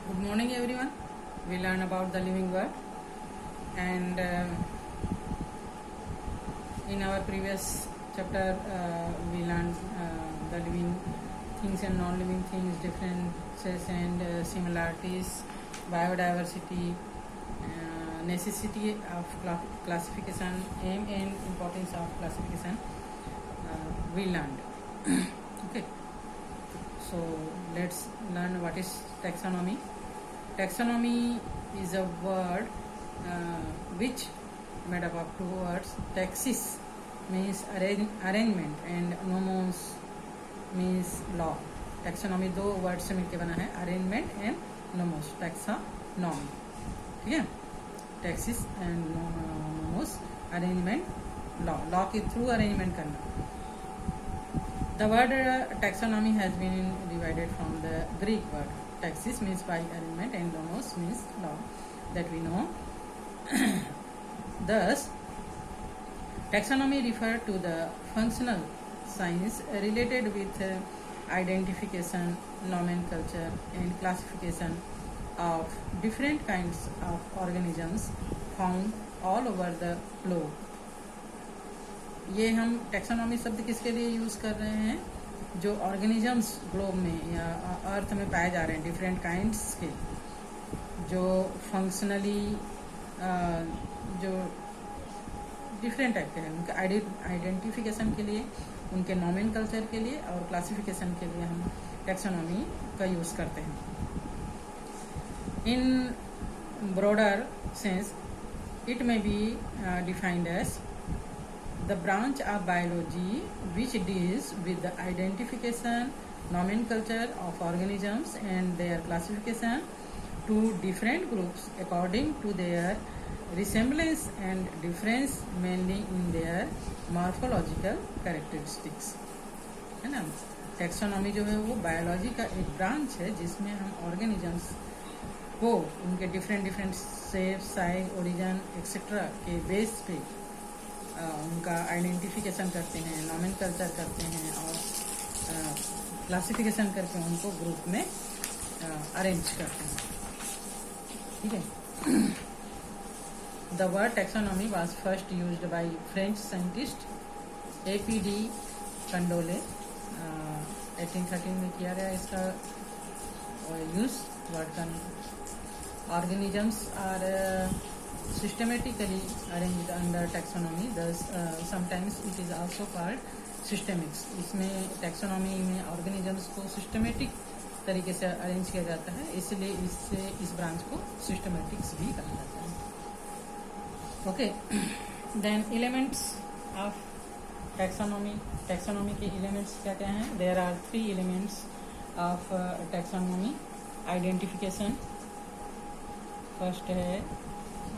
Good morning, everyone. We learn about the living world, and in our previous chapter, we learned the living things and non-living things, differences and similarities, biodiversity, necessity of classification, aim and importance of classification. We learned. Okay. So let's learn what is taxonomy. Taxonomy is a word which made up of two words. Taxis means arrangement and nomos means law. Taxonomy दो word से मिलकर बना है, arrangement and nomos. टैक्सानॉमी, ठीक है. Taxis and nomos, arrangement, law के through arrangement करना. The word taxonomy has been divided from the Greek word. Taxis means by arrangement and nomos means law, that we know. Thus, taxonomy refers to the functional science related with identification, nomenclature and classification of different kinds of organisms found all over the globe. ये हम taxonomy शब्द किसके लिए use कर रहे हैं? जो organisms globe में या अर्थ में पाए जा रहे हैं, डिफरेंट काइंड्स के, जो फंक्शनली जो डिफरेंट टाइप के हैं, उनके आइडेंटिफिकेशन के लिए, उनके नोमेनकल्चर के लिए और क्लासिफिकेशन के लिए हम टैक्सोनॉमी का यूज़ करते हैं. In broader sense it may be defined as the branch of biology which deals with the identification, nomenclature of organisms and their classification to different groups according to their resemblance and difference, mainly in their morphological characteristics. है ना. Taxonomy जो है वो biology का एक branch है जिसमें हम ऑर्गेनिजम्स को उनके different shape, size, origin etcetera के बेस पे उनका आइडेंटिफिकेशन करते हैं, नोमेनकल्चर करते हैं और क्लासिफिकेशन करके उनको ग्रुप में अरेंज करते हैं. ठीक है. The word taxonomy was first used by French scientist APD Candolle. 1813 में किया गया इसका यूज. वर्ड का organisms are systematically arranged under taxonomy. Thus, sometimes it is also called systemics. इसमें taxonomy में organisms को systematic तरीके से अरेंज किया जाता है, इसलिए इससे इस ब्रांच को systematics भी कहा जाता है. Okay. Then elements of taxonomy. Taxonomy के elements क्या क्या हैं? There are 3 elements of taxonomy. Identification. First है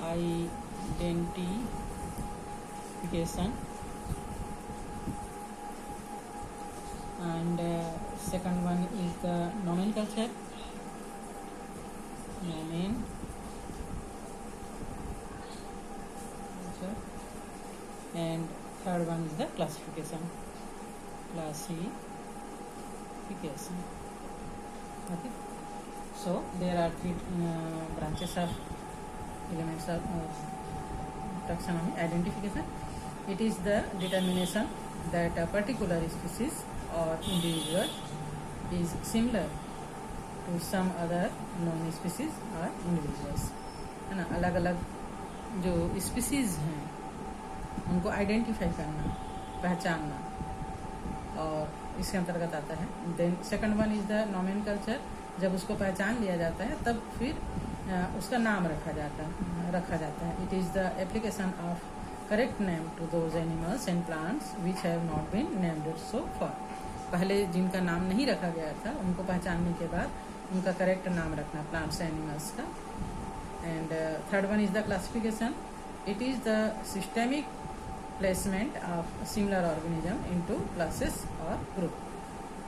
identification and second one is the nomenclature and third one is the classification. Okay, so there are 3 branches of elements of taxonomy. Identification, it is the determination that a particular species or individual is similar to some other known species or individuals. है ना. अलग अलग जो species हैं उनको identify करना, पहचानना, और इसके अंतर्गत आता है. Then second one is the nomenclature. जब उसको पहचान लिया जाता है तब फिर उसका नाम रखा जाता है. It is the application of correct name to those animals and plants which have not been named so far. पहले जिनका नाम नहीं रखा गया था उनको पहचानने के बाद उनका करेक्ट नाम रखना प्लांट्स एनिमल्स का. And third one is the classification. It is the systemic placement of similar organism into classes और ग्रुप.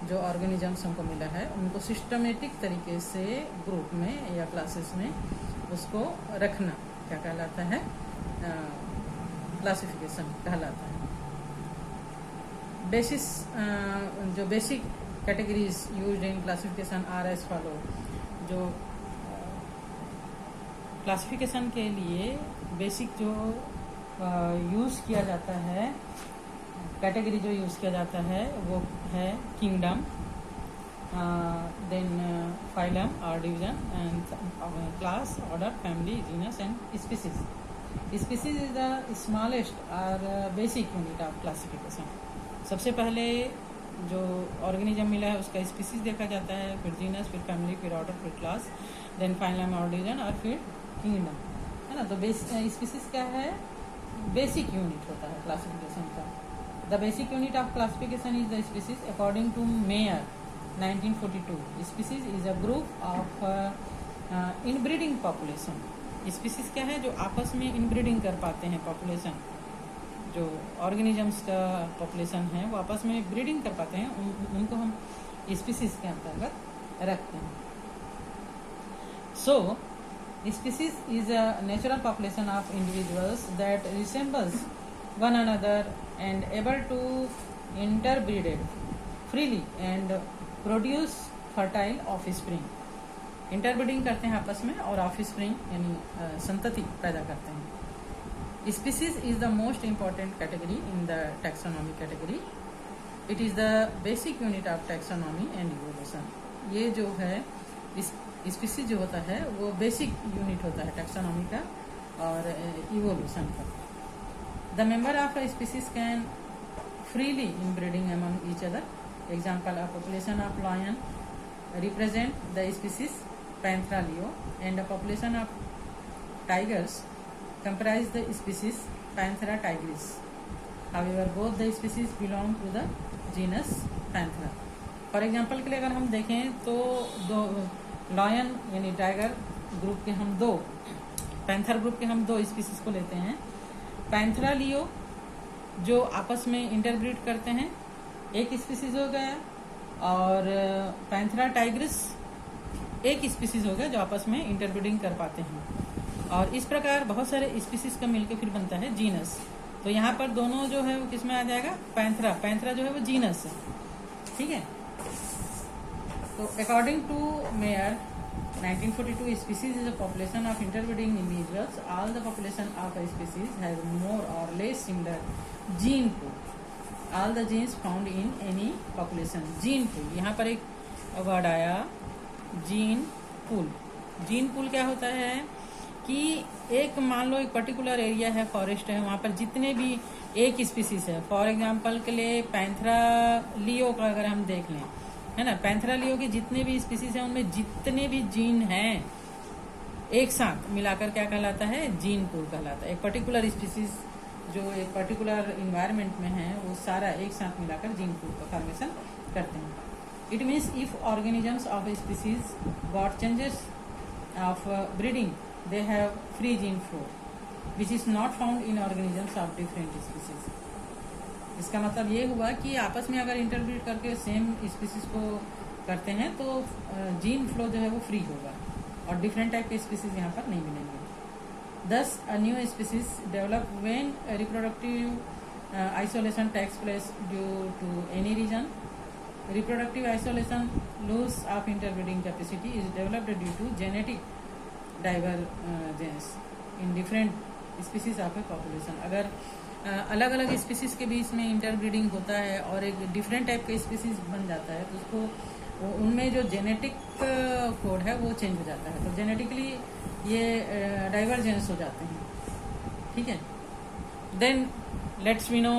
जो ऑर्गेनिजम्स हमको मिला है उनको सिस्टमेटिक तरीके से ग्रुप में या क्लासेस में उसको रखना क्या कहलाता है? क्लासिफिकेशन कहलाता है. बेसिस जो basic categories used in classification R S follow. जो क्लासिफिकेशन के लिए बेसिक जो यूज़ किया जाता है, कैटेगरी जो यूज़ किया जाता है वो है kingdom, then phylum or division, and class, order, family, genus and species. Species is the smallest और बेसिक यूनिट ऑफ क्लासिफिकेशन. सबसे पहले जो ऑर्गेनिज्म मिला है उसका स्पीसीज देखा जाता है, फिर जीनस, फिर फैमिली, फिर ऑर्डर, फिर class, then phylum or division, और फिर किंगडम, है ना. तो स्पीसीज क्या है? बेसिक यूनिट होता है क्लासिफिकेशन का. The basic unit of classification is the species according to Mayr 1942. Species is a group of inbreeding population. Species क्या है? जो आपस में इनब्रीडिंग कर पाते हैं. पॉपुलेशन जो ऑर्गेनिजम्स का पॉपुलेशन है वो आपस में ब्रीडिंग कर पाते हैं, उनको हम स्पीसीज के अंतर्गत रखते हैं. सो species is a natural population of individuals that resembles one another and able to interbreed freely and produce fertile offspring. Interbreeding करते हैं आपस में और ऑफस्प्रिंग यानी संतति पैदा करते हैं. Species is the most important category in the taxonomy category. It is the basic unit of taxonomy and evolution. ये जो है स्पीसीज जो होता है वो बेसिक यूनिट होता है टैक्सोनॉमी का और इवोल्यूशन का. The member of a species can freely in breeding among each other. Example of population of lion represent the species Panthera leo and a population of tigers comprise the species Panthera tigris. However, both the species belong to the genus Panthera. For example के लिए अगर हम देखें तो दो lion यानी tiger group के हम दो, पैंथर ग्रुप के हम दो स्पीसीज को लेते हैं. पैंथरा लियो जो आपस में इंटरब्रीड करते हैं एक स्पीसीज हो गया, और पैंथरा टाइग्रिस एक स्पीसीज हो गया जो आपस में इंटरब्रीडिंग कर पाते हैं. और इस प्रकार बहुत सारे स्पीसीज का मिलकर फिर बनता है जीनस. तो यहाँ पर दोनों जो है वो किस में आ जाएगा? पैंथरा. पैंथरा जो है वो जीनस है. ठीक है. तो according to Mayr 1942, species is a population of interbreeding individuals. All the population of a species has more or less similar gene pool. All the genes found in any population. Gene pool, यहाँ पर एक word आया gene pool. Gene pool क्या होता है कि एक मान लो एक पर्टिकुलर एरिया है, फॉरेस्ट है, वहाँ पर जितने भी एक स्पीसीज है, फॉर एग्जांपल के लिए पैंथरा लियो का अगर हम देख लें, है ना, पैंथरा लियो के जितने भी स्पीसीज हैं उनमें जितने भी जीन हैं एक साथ मिलाकर क्या कहलाता है? जीन पूल कहलाता है. एक पर्टिकुलर स्पीसीज जो एक पर्टिकुलर इन्वायरमेंट में है वो सारा एक साथ मिलाकर जीन पूल का फॉर्मेशन करते हैं. It means if organisms of a species got changes of breeding they have free gene flow which is not found in organisms of different species. इसका मतलब ये हुआ कि आपस में अगर इंटरब्रीड करके सेम स्पीसीज को करते हैं तो जीन फ्लो जो है वो फ्री होगा और डिफरेंट टाइप के स्पीसीज यहाँ पर नहीं मिलेंगे. Thus a new species develop when reproductive isolation takes place due to any reason. Reproductive isolation, loss of interbreeding capacity is developed due to genetic divergence in different species of a population. अगर अलग अलग species के बीच में interbreeding होता है और एक different type का स्पीसीज बन जाता है तो उसको उनमें जो जेनेटिक कोड है वो चेंज हो जाता है. तो जेनेटिकली ये डाइवर्जेंस हो जाते हैं. ठीक है. Then let's we know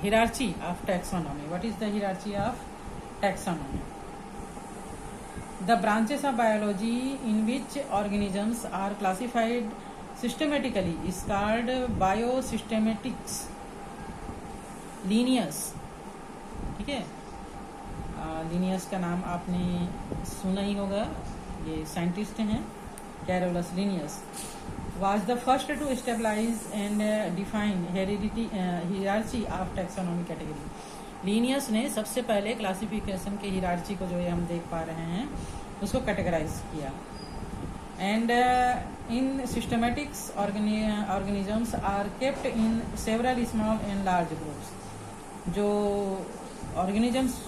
hierarchy of taxonomy. What is the hierarchy of taxonomy? The branches of biology in which organisms are classified systematically is called biosystematics. Linnaeus, ठीक है. लिनियस का नाम आपने सुना ही होगा. ये साइंटिस्ट हैं. Carolus Linnaeus was the first to establish and define hierarchy of taxonomy category. Linnaeus ने सबसे पहले क्लासिफिकेशन के हिरार्ची को जो है हम देख पा रहे हैं उसको कैटेगराइज किया. And in systematics organisms are kept in several small and large groups. जो ऑर्गेनिजम्स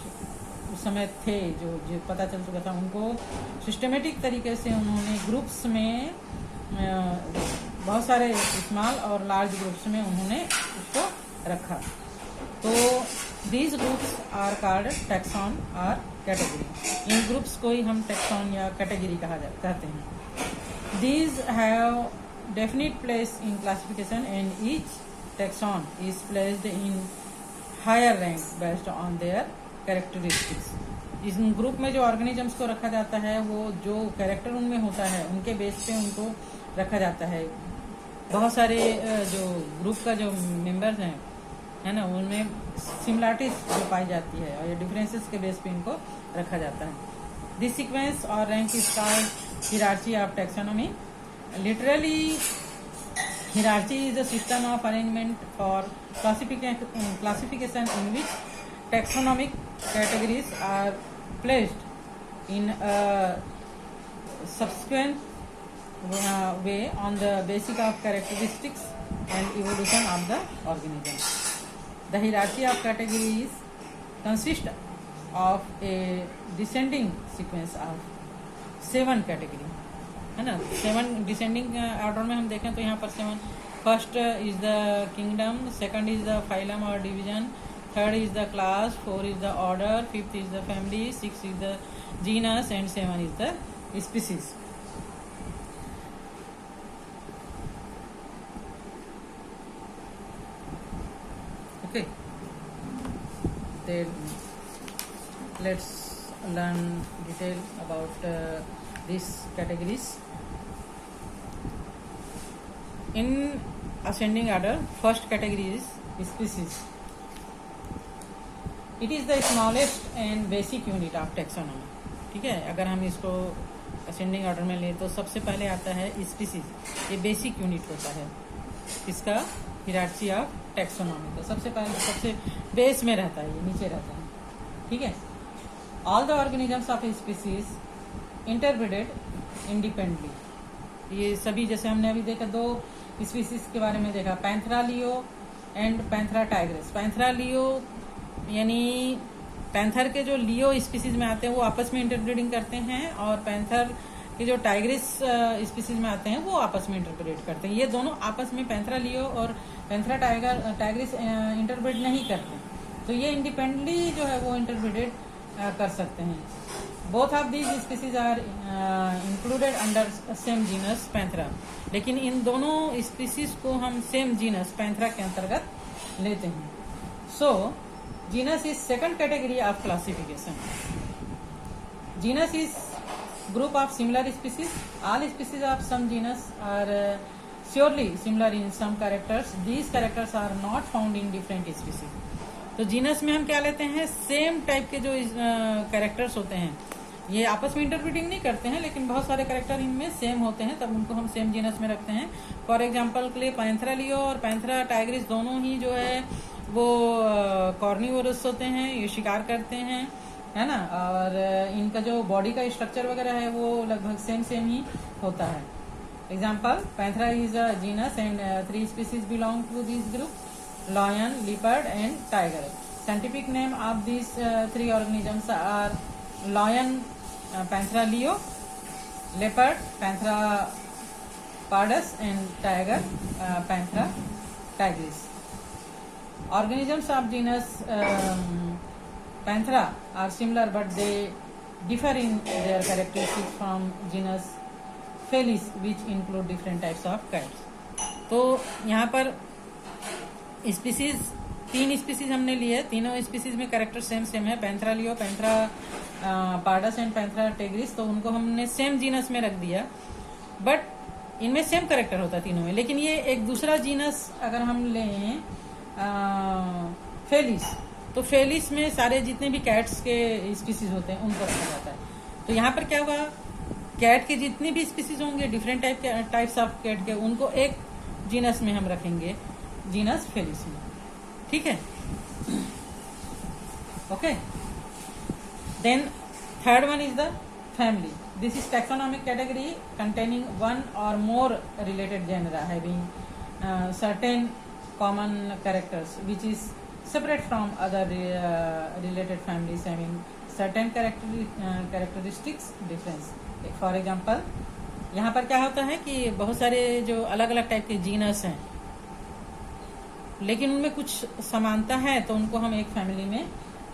उस समय थे जो पता चल चुका था उनको सिस्टमेटिक तरीके से उन्होंने ग्रुप्स में बहुत सारे स्मॉल और लार्ज ग्रुप्स में उन्होंने उसको रखा। तो these groups are called taxon और कैटेगरी। इन ग्रुप्स को ही हम टैक्सॉन या कैटेगरी कहते हैं। These have definite place in classification and each taxon is placed in higher rank based on their characteristics. इस ग्रुप में जो ऑर्गेनिजम्स को रखा जाता है वो जो कैरेक्टर उनमें होता है उनके बेस पे उनको रखा जाता है। बहुत सारे जो ग्रुप का जो मेंबर्स हैं है ना, उनमें सिमिलरिटीज जो पाई जाती है और ये डिफरेंसेस के बेस पे इनको रखा जाता है। दिस सीक्वेंस और rank is called hierarchy of taxonomy. Literally hierarchy is a system of arrangement for classification in which taxonomic categories are placed in a subsequent way on the basis of characteristics and evolution of the organism. The hierarchy of categories consists of a descending sequence of 7 categories, है ना। 7 descending order में हम देखें तो यहाँ पर 7, first is the kingdom, second is the phylum or division, third is the class, 4 is the order, 5th is the family, 6 is the genus and 7 is the species. Okay, then let's learn detail about these categories. In ascending order, first category is species. It is the smallest and basic unit of taxonomy. ठीक है, अगर हम इसको ascending order में लें तो सबसे पहले आता है species। ये बेसिक यूनिट होता है इसका हिरार्ची ऑफ टैक्सोनॉमी। तो सबसे पहले सबसे बेस में रहता है, ये नीचे रहता है। ठीक है, all the organisms of species interbreeded independently. ये सभी जैसे हमने अभी देखा 2 स्पीसीज के बारे में देखा, Panthera leo and Panthera Tigris. Panthera लियो यानी पैंथर के जो लियो स्पीसीज में आते हैं वो आपस में इंटरब्रीडिंग करते हैं, और पैंथर के जो टाइग्रिस स्पीसीज में आते हैं वो आपस में इंटरब्रीड करते हैं। ये दोनों आपस में पैंथरा लियो और पैंथरा टाइग्रिस इंटरब्रीड नहीं करते, तो ये इंडिपेंडेंटली जो है वो इंटरब्रीडेड कर सकते हैं। Both of these species are included under same genus Panthera. लेकिन इन दोनों स्पीसीज को हम सेम जीनस पैंथरा के अंतर्गत लेते हैं। So genus is second category of classification. Genus is group of similar species. All species of some genus are surely similar in some characters. These characters are not found in different species. तो genus में हम क्या लेते हैं, same type के जो characters होते हैं, ये आपस में इंटरप्रीटिंग नहीं करते हैं लेकिन बहुत सारे कैरेक्टर इनमें सेम होते हैं, तब उनको हम सेम जीनस में रखते हैं। फॉर एग्जांपल के लिए पैंथरा लियो और पैंथरा टाइग्रिस दोनों ही जो है वो कॉर्निवोरस होते हैं, ये शिकार करते हैं, है ना, और इनका जो बॉडी का स्ट्रक्चर वगैरह है वो लगभग सेम ही होता है। Example, Panthera is a genus and 3 species belong to this group, lion, leopard and tiger. Scientific name of these 3 organisms are lion, Panthera leo, leopard, Panthera pardus and tiger, Panthera tigris. Organisms of genus Panthera are similar but they differ in their characteristics from genus Felis, which include different types of cats. तो यहाँ पर species 3 species हमने लिए, तीनों species में character same है, Panthera Leo, Panthera pardus and Panthera tigris. तो उनको हमने सेम जीनस में रख दिया, बट इनमें सेम कैरेक्टर होता है तीनों में। लेकिन ये एक दूसरा जीनस अगर हम लें फेलिस, तो फेलिस में सारे जितने भी कैट्स के स्पीसीज होते हैं उनको रखा जाता है। तो यहाँ पर क्या होगा, कैट के जितने भी स्पीसीज होंगे डिफरेंट टाइप्स ऑफ कैट के, उनको एक जीनस में हम रखेंगे, जीनस फेलिस में। ठीक है, okay. Then third one is the family. This is taxonomic category containing one or more related genera having certain common characters which is separate from other related families having certain characteristics difference. For example, यहाँ पर क्या होता है कि बहुत सारे जो अलग अलग टाइप के जीनस हैं, लेकिन उनमें कुछ समानता है, तो उनको हम एक फैमिली में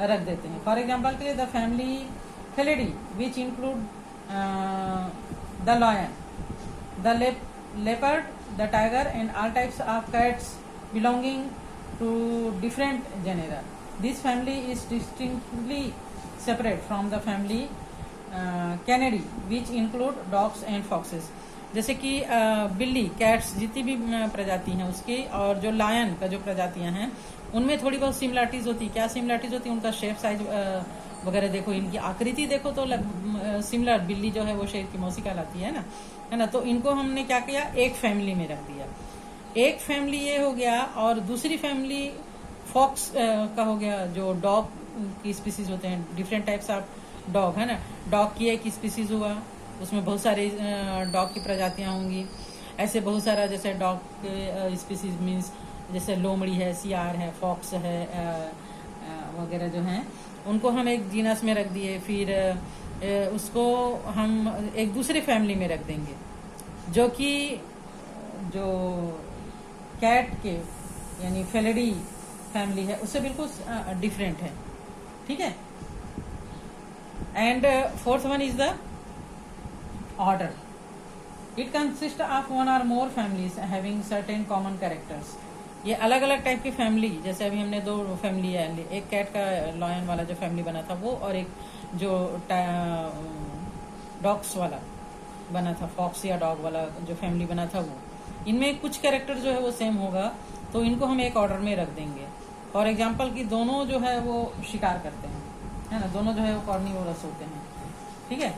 रख देते हैं. फॉर एग्जाम्पल के लिए the family Felidae which include the lion, the leopard, the tiger and all types of cats belonging to different genera. This family is distinctly separate from the family Canidae which include dogs and foxes. जैसे कि बिल्ली, cats जितनी भी प्रजाति हैं उसकी, और जो लायन का जो प्रजातियां हैं उनमें थोड़ी बहुत सिमिलरिटीज होती है. क्या सिमिलरिटीज होती है? उनका शेप, साइज वगैरह देखो, इनकी आकृति देखो तो सिमिलर. बिल्ली जो है वो शेर की मौसी कहलाती है ना. तो इनको हमने क्या किया, एक फैमिली में रख दिया. एक फैमिली ये हो गया, और दूसरी फैमिली फॉक्स का हो गया, जो डॉग की स्पीसीज होते हैं. डिफरेंट टाइप्स ऑफ डॉग है ना. डॉग की एक स्पीसीज हुआ, उसमें बहुत सारे डॉग की प्रजातियां होंगी. ऐसे बहुत सारा, जैसे डॉग के स्पीसीज मीन्स जैसे लोमड़ी है, सियार है, फॉक्स है वगैरह जो हैं, उनको हम एक जीनस में रख दिए. फिर उसको हम एक दूसरे फैमिली में रख देंगे, जो कि जो कैट के यानी फेलिडी फैमिली है उससे बिल्कुल डिफरेंट है. ठीक है. And fourth one is the order. It consist of one or more families having certain common characters. ये अलग अलग टाइप की फैमिली, जैसे अभी हमने दो फैमिली है, एक कैट का लॉयन वाला जो फैमिली बना था वो, और एक जो डॉग्स वाला बना था, फॉक्स या डॉग वाला जो फैमिली बना था वो. इनमें कुछ कैरेक्टर जो है वो सेम होगा, तो इनको हम एक ऑर्डर में रख देंगे. फॉर एग्जाम्पल कि दोनों जो है वो शिकार करते हैं, है ना. दोनों जो है वो कॉर्निवोरस होते हैं. ठीक है.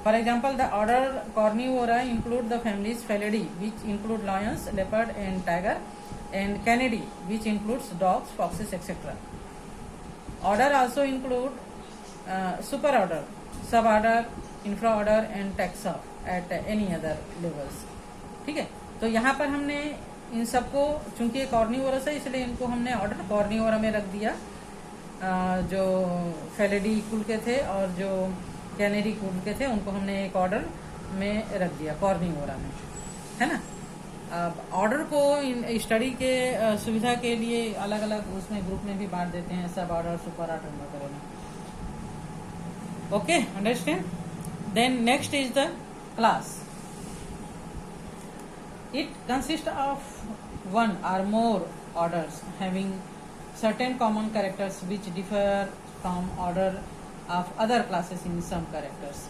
For example the order Carnivora include the families Felidae which include lions, leopard and tiger, and Canidae which includes dogs, foxes, etc. Order also include superorder, suborder, infraorder and taxa at any other levels. ठीक है. तो यहाँ पर हमने इन सबको, चूंकि ये carnivorous है इसलिए इनको हमने ऑर्डर कॉर्निवोरा में रख दिया. जो फेलिडी कुल के थे और जो कैनेडी कुल के थे उनको हमने एक ऑर्डर में रख दिया, कॉर्निवोरा में, है ना. ऑर्डर को स्टडी के सुविधा के लिए अलग अलग उसमें ग्रुप में भी बांट देते हैं, सब ऑर्डर, सुपर ऑर्डर वगैरह में. Okay, understand. Then next is the class. It consist of one or more orders having certain common characters which differ from order of other classes in some characters.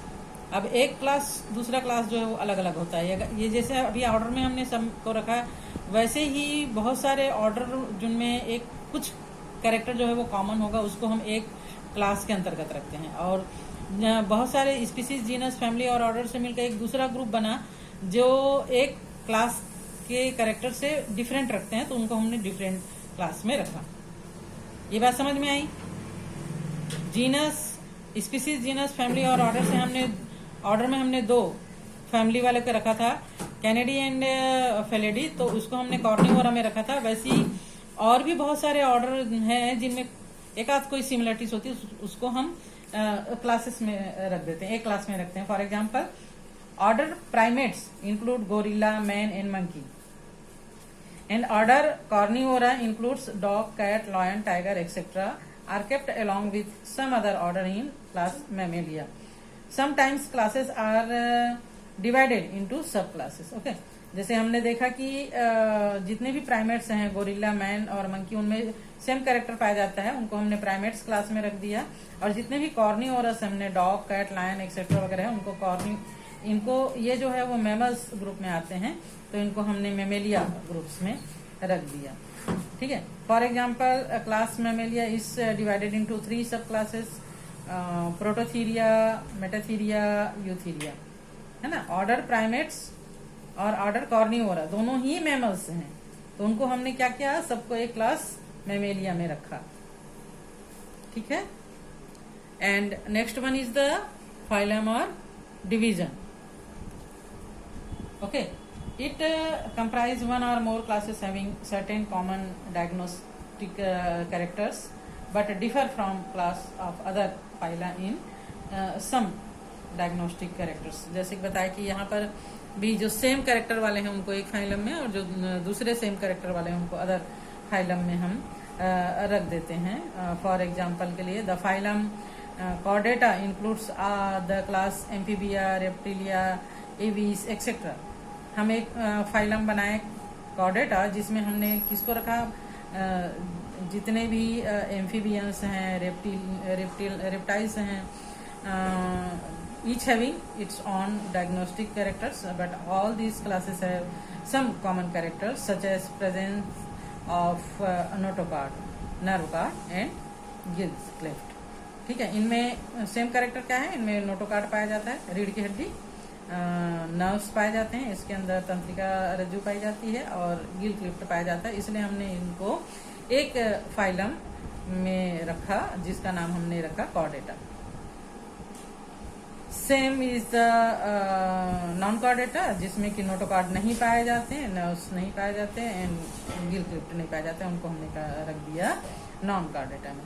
अब एक class दूसरा class जो है वो अलग अलग होता है. ये जैसे अभी ऑर्डर में हमने सब को रखा है, वैसे ही बहुत सारे ऑर्डर जिनमें एक कुछ कैरेक्टर जो है वो कॉमन होगा, उसको हम एक क्लास के अंतर्गत रखते हैं. और बहुत सारे स्पीसीज, जीनस, फैमिली और ऑर्डर से मिलकर एक दूसरा ग्रुप बना जो एक क्लास के कैरेक्टर से डिफरेंट रखते हैं, तो उनको हमने डिफरेंट क्लास में रखा. ये बात समझ में आई. जीनस, स्पीसीज, जीनस, फैमिली और ऑर्डर से हमने ऑर्डर में हमने दो फैमिली वाले को रखा था, कैनेडी एंड फेलिडी, तो उसको हमने कॉर्निवोरा में रखा था. वैसे ही और भी बहुत सारे ऑर्डर हैं जिनमें एक आध कोई सिमिलरिटीज होती है, उसको हम क्लासेस में रख देते हैं, एक क्लास में रखते हैं. For example order primates include gorilla, man and monkey. And order Carnivora includes dog, cat, lion, tiger etcetera are kept along with some other order in class Mammalia. Sometimes classes are divided into subclasses. Okay. जैसे हमने देखा कि जितने भी primates हैं, gorilla, man और monkey, उनमें same character पाया जाता है, उनको हमने प्राइमेट्स क्लास में रख दिया. और जितने भी कॉर्निवोरस हमने डॉग, कैट, लायन एक्सेट्रा वगैरह है, उनको इनको ये जो है वो मैमल्स ग्रुप में आते हैं, तो इनको हमने मेमेलिया ग्रुप्स में रख दिया. ठीक है. For example class Mammalia is divided into 3 सब क्लासेस, प्रोटोथीरिया, मेटाथीरिया, यूथीरिया, है ना. ऑर्डर प्राइमेट्स और ऑर्डर कॉर्निवोरा दोनों ही मैमल्स हैं, तो उनको हमने क्या किया, सबको एक क्लास मैमेलिया में रखा. ठीक है. And next one is the phylum or division. Okay. It comprises one or more classes having certain common diagnostic characters but differ from class of other phyla in some diagnostic characters. जैसे कि बताया कि यहाँ पर भी जो same character वाले हैं उनको एक फाइलम में, और जो दूसरे सेम कैरेक्टर वाले हैं उनको अदर फाइलम में हम रख देते हैं। फॉर एग्जाम्पल के लिए the phylum Chordata includes the class amphibia, reptilia, aves etcetera. हम एक फाइलम बनाए कॉर्डेटा जिसमें हमने किसको रखा, जितने भी एम्फीबियंस हैं, रेप्टाइल्स हैं, each having its own diagnostic characters, but all these classes have some common characters such as presence of notocard, nerve card and gills cleft। ठीक है, इनमें सेम कैरेक्टर क्या है, इनमें नोटोकार्ड पाया जाता है, रीढ़ की हड्डी, नर्व्स पाए जाते हैं, इसके अंदर तंत्रिका रज्जु पाई जाती है, और गिल क्लिफ्ट पाया जाता है। इसलिए हमने इनको एक फाइलम में रखा जिसका नाम हमने रखा Chordata. Same is the non Chordata जिसमें कि नोटोकार्ड नहीं पाए जाते हैं, नर्व्स नहीं पाए जाते हैं, एंड गिल क्लिफ्ट नहीं पाए जाते हैं, उनको हमने रख दिया नॉन कॉर्डेटा में।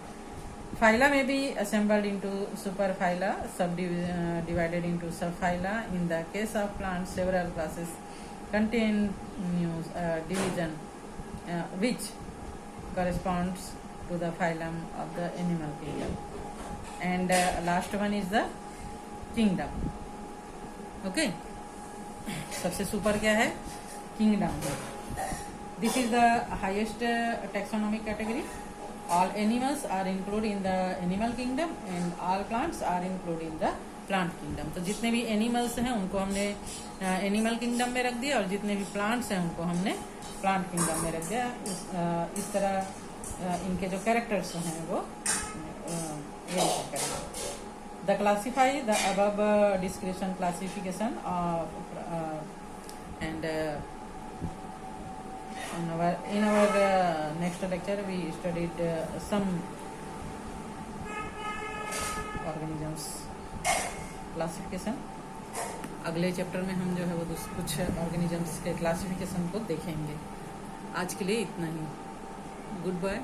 फाइला में भी assembled into superphyla, subdivided into subphyla. In the case of plants, several classes contain division which corresponds to the phylum of the animal kingdom. And last one is the kingdom. Okay. सबसे super क्या है, kingdom. This is the highest taxonomic category. All animals are included in the animal kingdom and all plants are included in the plant kingdom। तो जितने भी animals हैं उनको हमने animal kingdom में रख दिया, और जितने भी प्लांट्स हैं उनको हमने प्लांट किंगडम में रख दिया। इस तरह इनके जो कैरेक्टर्स हैं वो ये करेंगे। The classify the above description classification and in our next lecture we studied some organisms classification। अगले चैप्टर में हम जो है वो कुछ ऑर्गेनिजम्स के क्लासिफिकेशन को देखेंगे। आज के लिए इतना ही। Good bye.